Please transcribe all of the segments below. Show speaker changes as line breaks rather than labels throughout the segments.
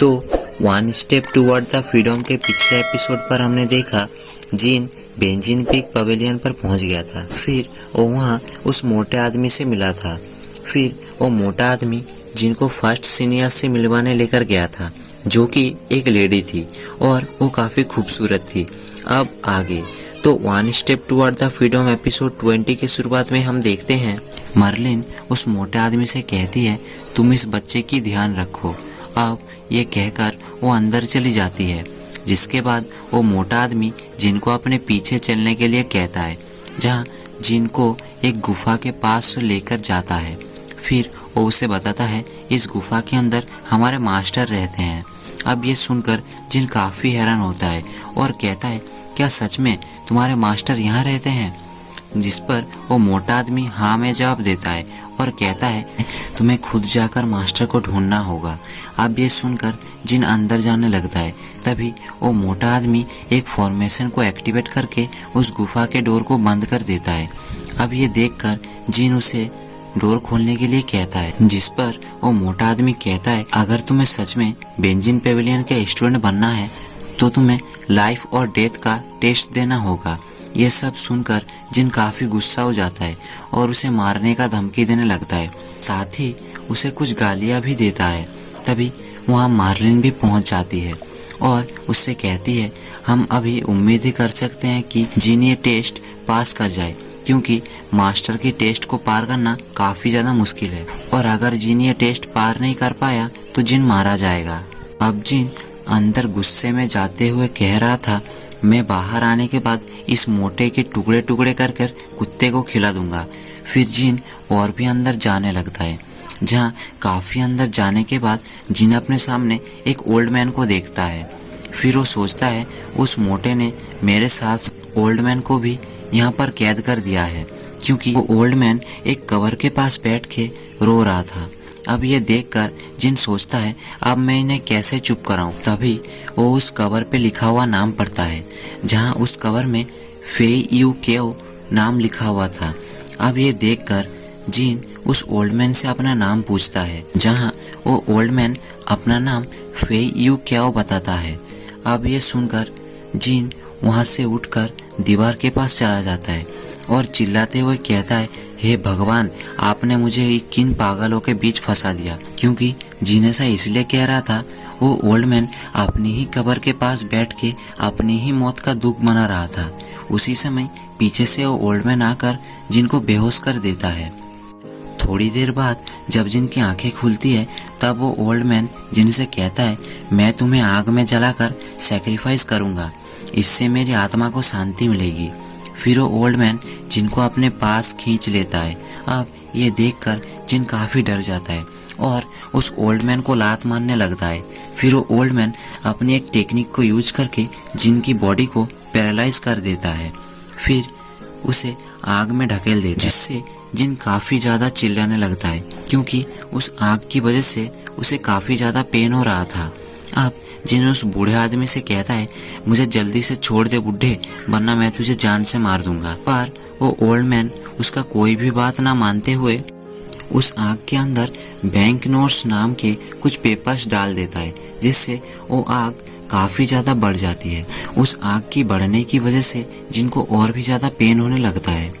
तो one step toward the freedom के पिछले एपिसोड पर हमने देखा जिन बेंजिन पीक पवेलियन पर पहुंच गया था। फिर वो वहां उस मोटे आदमी से मिला था। फिर वो मोटा आदमी जिनको फर्स्ट सीनियर से मिलवाने लेकर गया था, जो कि एक लेडी थी और वो काफी खूबसूरत थी। अब आगे तो one step toward the freedom episode 20 के शुरुआत में हम देखते हैं मर्लिन उस मोटे आदमी से कहती है, तुम इस बच्चे की ध्यान रखो। अब ये कहकर वो अंदर चली जाती है, जिसके बाद वो मोटा आदमी जिनको अपने पीछे चलने के लिए कहता है, जहाँ जिनको एक गुफा के पास लेकर जाता है। फिर वो उसे बताता है इस गुफा के अंदर हमारे मास्टर रहते हैं। अब ये सुनकर जिन काफ़ी हैरान होता है और कहता है, क्या सच में तुम्हारे मास्टर यहाँ रहते हैं? जिस पर वो मोटा आदमी हाँ में जवाब देता है और कहता है, तुम्हें खुद जाकर मास्टर को ढूंढना होगा। अब ये सुनकर जिन अंदर जाने लगता है, तभी वो मोटा आदमी एक फॉर्मेशन को एक्टिवेट करके उस गुफा के डोर को बंद कर देता है। अब ये देखकर जिन उसे डोर खोलने के लिए कहता है, जिस पर वो मोटा आदमी कहता है, अगर तुम्हें सच में बेंजिन पेविलियन के स्टूडेंट बनना है तो तुम्हें लाइफ और डेथ का टेस्ट देना होगा। ये सब सुनकर जिन काफी गुस्सा हो जाता है और उसे मारने का धमकी देने लगता है, साथ ही उसे कुछ गालियां भी देता है। तभी वहाँ मार्लिन भी पहुँच जाती है और उससे कहती है, हम अभी उम्मीद ही कर सकते हैं कि जिन ये टेस्ट पास कर जाए, क्योंकि मास्टर की टेस्ट को पार करना काफी ज्यादा मुश्किल है और अगर जिन ये टेस्ट पार नहीं कर पाया तो जिन मारा जाएगा। अब जिन अंदर गुस्से में जाते हुए कह रहा था, मैं बाहर आने के बाद इस मोटे के टुकड़े टुकड़े कर कर कुत्ते को खिला दूंगा। फिर जिन और भी अंदर जाने लगता है, जहाँ काफी अंदर जाने के बाद जिन अपने सामने एक ओल्ड मैन को देखता है। फिर वो सोचता है, उस मोटे ने मेरे साथ ओल्ड मैन को भी यहाँ पर कैद कर दिया है, क्योंकि वो ओल्ड मैन एक कवर के पास बैठ के रो रहा था। अब ये देखकर जिन सोचता है, अब मैं इन्हें कैसे चुप कराऊं। तभी वो उस कवर पे लिखा हुआ नाम पढ़ता है, जहाँ उस कवर में फेई यू केओ नाम लिखा हुआ था। अब ये देखकर जिन उस ओल्ड मैन से अपना नाम पूछता है, जहाँ वो ओल्ड मैन अपना नाम फेई यू केओ बताता है। अब ये सुनकर जिन वहाँ से उठकर दीवार के पास चला जाता है और चिल्लाते हुए कहता है, हे भगवान, आपने मुझे किन पागलों के बीच फंसा दिया। क्योंकि जिन ऐसा इसलिए कह रहा था, वो ओल्ड मैन अपनी ही कब्र के पास बैठ के अपनी ही मौत का दुख मना रहा था। उसी समय पीछे से वो ओल्ड मैन आकर जिनको बेहोश कर देता है। थोड़ी देर बाद जब जिनकी आंखें खुलती है, तब वो ओल्ड मैन जिनसे कहता है, मैं तुम्हें आग में जलाकर सैक्रिफाइस करूंगा, इससे मेरी आत्मा को शांति मिलेगी। फिर वो ओल्ड मैन जिनको अपने पास खींच लेता है। अब ये देखकर जिन काफी डर जाता है और उस ओल्ड मैन को लात मारने लगता है। फिर वो ओल्ड मैन अपनी एक टेक्निक को यूज करके जिन की बॉडी को पैरालाइज कर देता है, फिर उसे आग में ढकेल देता है, जिससे जिन काफी ज्यादा चिल्लाने लगता है, क्योंकि उस आग की वजह से उसे काफी ज्यादा पेन हो रहा था। अब जिन उस बूढ़े आदमी से कहता है, मुझे जल्दी से छोड़ दे बुढ़े, वरना मैं तुझे जान से मार दूंगा। पर वो ओल्ड मैन उसका कोई भी बात ना मानते हुए उस आग के अंदर बैंक नोट्स नाम के कुछ पेपर्स डाल देता है, जिससे वो आग काफी ज्यादा बढ़ जाती है। उस आग की बढ़ने की वजह से जिनको और भी ज्यादा पेन होने लगता है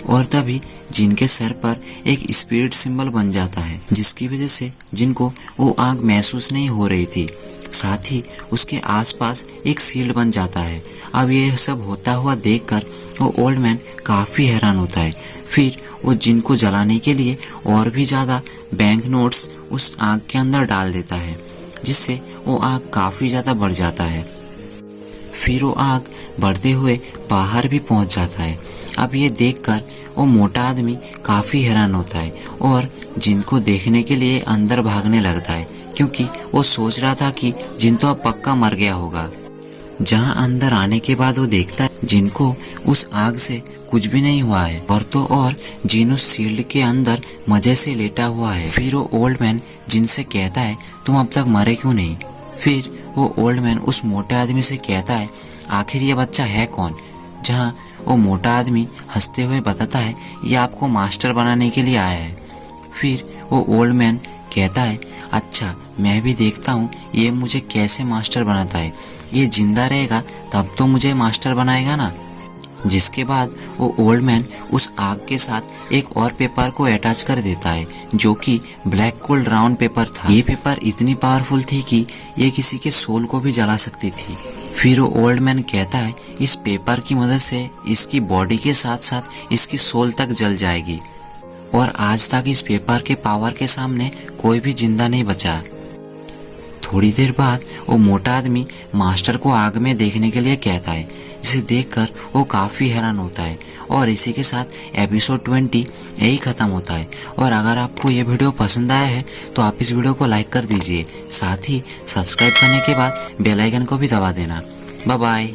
और तभी जिनके सर पर एक स्पिरिट सिंबल बन जाता है, जिसकी वजह से जिनको वो आग महसूस नहीं हो रही थी। साथ ही उसके आसपास एक शील्ड बन जाता है। अब ये सब होता हुआ देखकर वो ओल्ड मैन काफी हैरान होता है। फिर वो जिनको जलाने के लिए और भी ज्यादा बैंक नोट्स उस आग के अंदर डाल देता है, जिससे वो आग काफी ज्यादा बढ़ जाता है। फिर वो आग बढ़ते हुए बाहर भी पहुंच जाता है। अब ये देखकर वो मोटा आदमी काफी हैरान होता है और जिनको देखने के लिए अंदर भागने लगता है, क्योंकि वो सोच रहा था कि जिन तो अब पक्का मर गया होगा। जहां अंदर आने के बाद वो देखता है जिनको उस आग से कुछ भी नहीं हुआ है और तो और जिन उस शील्ड के अंदर मजे से लेटा हुआ है। फिर वो ओल्ड मैन जिनसे कहता है, तुम अब तक मरे क्यों नहीं? फिर वो ओल्ड मैन उस मोटे आदमी से कहता है, आखिर ये बच्चा है कौन? जहाँ वो मोटा आदमी हंसते हुए बताता है, ये आपको मास्टर बनाने के लिए आया है। फिर वो ओल्ड मैन कहता है, अच्छा, मैं भी देखता हूँ ये मुझे कैसे मास्टर बनाता है। ये जिंदा रहेगा तब तो मुझे मास्टर बनाएगा ना। जिसके बाद वो ओल्ड मैन उस आग के साथ एक और पेपर को अटैच कर देता है जो कि ब्लैक कोल्ड राउंड पेपर था। ये पेपर इतनी पावरफुल थी कि ये किसी के सोल को भी जला सकती थी। फिर वो ओल्ड मैन कहता है इस पेपर की मदद से इसकी बॉडी के साथ साथ इसकी सोल तक जल जाएगी और आज तक इस पेपर के पावर के सामने कोई भी जिंदा नहीं बचा। थोड़ी देर बाद वो मोटा आदमी मास्टर को आग में देखने के लिए कहता है, जिसे देखकर वो काफ़ी हैरान होता है। और इसी के साथ एपिसोड 20 यही ख़त्म होता है। और अगर आपको ये वीडियो पसंद आया है तो आप इस वीडियो को लाइक कर दीजिए, साथ ही सब्सक्राइब करने के बाद बेल आइकन को भी दबा देना। Bye bye.